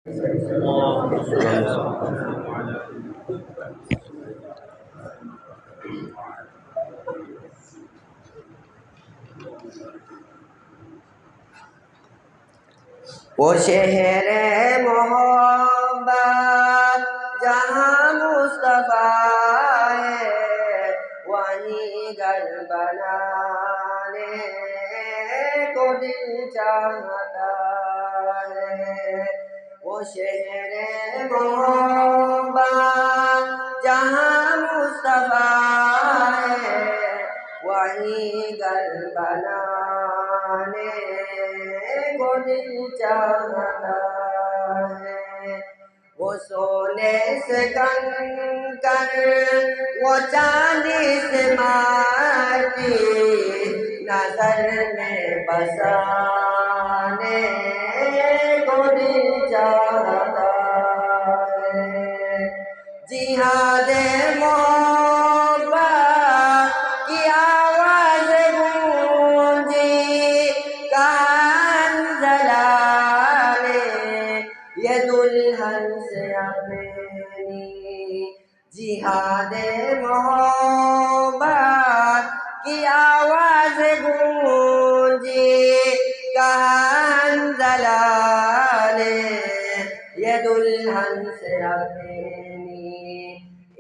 वो शहर मोहब्बत जहाँ मुस्तफा है, वहीं घर बनाने को दिल चाहता है। वो शहर मोहब्बत जहाँ मुस्तफा है, वहीं घर बनाने को दिल चाहता है। वो सोने से कंकर, वो चांदी से माटी, नजर में बसाने को दिल चाहता है। जिहादे मोहब्बत की आवाज गूंजी, कान जलाने ये दुल्हन से अपनी। जिहादे मोहब्बत की आवाज गूंजी, कान जलाने ये दुल्हन से अपनी।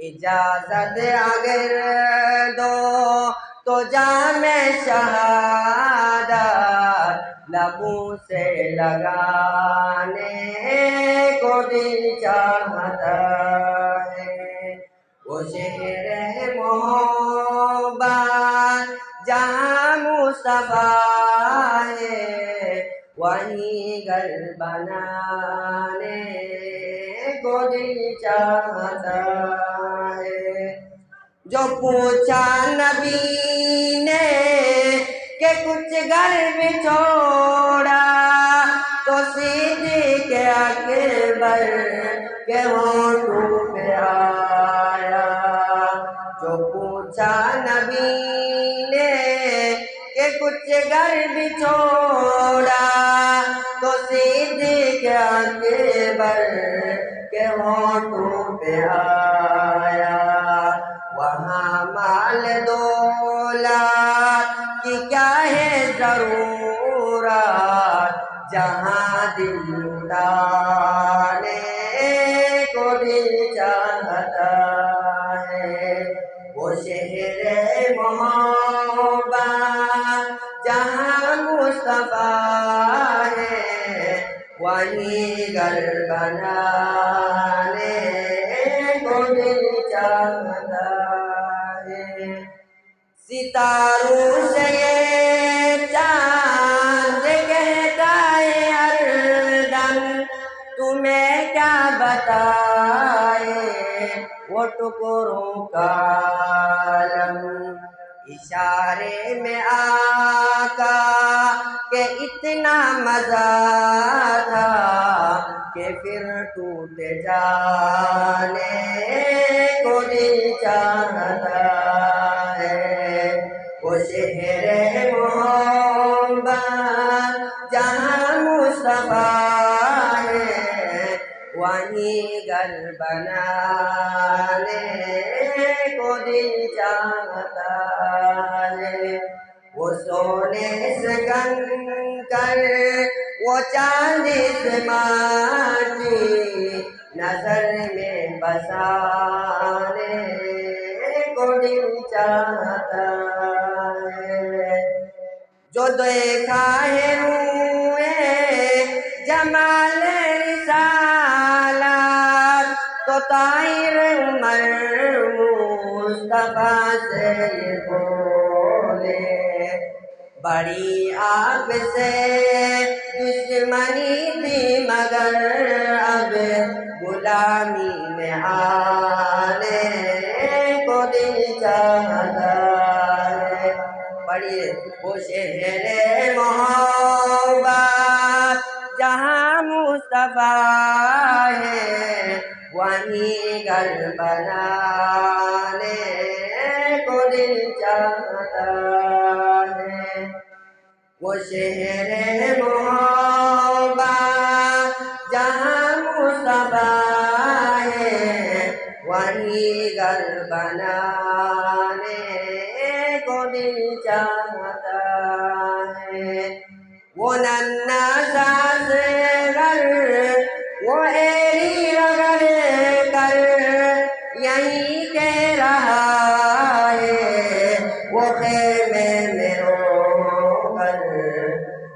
इजाजत अगर दो तो जामे शहादत लबों से लगाने को दिल चाहता है। वो शहर मोहब्बत जहाँ मुस्तफा है, वहीं घर बनाने को दिल चाहता है। जो पूछा नबी ने के कुछ घर भी छोड़ा, तो सिद्दीक़ अकबर के होठों पे आया। जो पूछा नबी ने के कुछ घर भी छोड़ा, तो सिद्दीक़ अकबर के होठों पे आया। वहाँ माल दौलत की क्या है जरूरत, जहाँ दिल लुटाने को दिल चाहता है। वो शहर मोहब्बत जहाँ मुस्तफा है, वहीं घर बनाने को दिल चाहता है। सितारों से ये चांद कहता है हरदम, तुम्हें क्या बताए वो टुकड़ों का आलम। इशारे में आका के इतना मजा था कि फिर टूट जाने को दिल चाहता है। वो शहर मोहब्बत जहाँ मुस्तफा है, वहीं घर बनाने को दिल चाहता है। वो सोने से कंकर, वो चांदी से माटी, नजर में बसाने को दिल चाहता है। जो देखा है रूए जमाल रिसालत, तो ताहिर उमर मुस्तफा से ये बोले, बड़ी आग से दुश्मनी थी मगर अब गुलामी में आने को दिल चाहता है। पढ़िए वो शहर मोहब्बत जहाँ मुस्तफा है, वहीं घर बनाने को दिल चाहता है। वो शहर मोहब्बत जहाँ मुस्तफा है वही घर बनाने को दिल चाहता है। वो नन्ना सा घर वो एरी रगड़ कर यहीं कह रहा है, वो खेमे में रो कर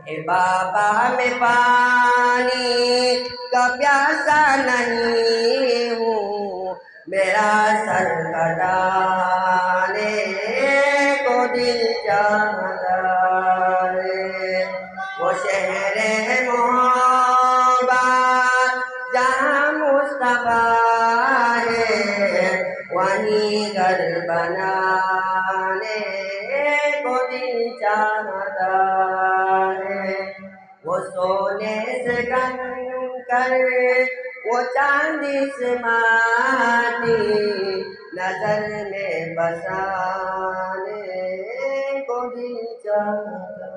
हे बाबा मैं पानी का प्यासा नहीं हूँ, मेरा सर कटाने को दिल चाहता है। वो शहरे मोहब्बत जहाँ मुस्तफा है वहीं घर बनाने को दिल चाहता है। वो सोने से कंकर वो चांदी से माटी नजर में बसाने को दिल चाहता